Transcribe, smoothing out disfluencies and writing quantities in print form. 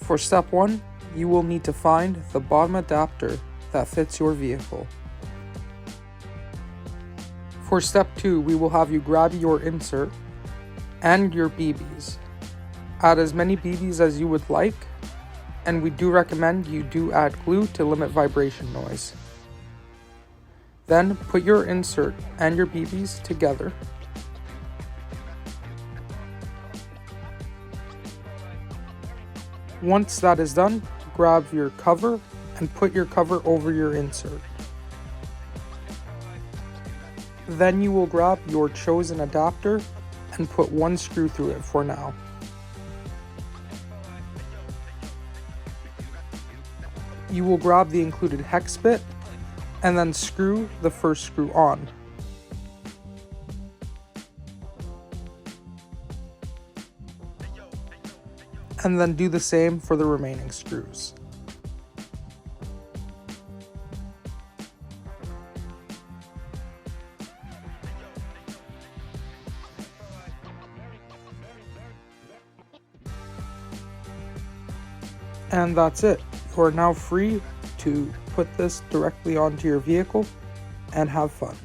For step 1, you will need to find the bottom adapter that fits your vehicle. For step 2, we will have you grab your insert and your BBs. Add as many BBs as you would like, and we do recommend you do add glue to limit vibration noise. Then put your insert and your BBs together. Once that is done, grab your cover and put your cover over your insert. Then you will grab your chosen adapter and put one screw through it for now. You will grab the included hex bit and then screw the first screw on. And then do the same for the remaining screws. And that's it. You are now free to put this directly onto your vehicle and have fun.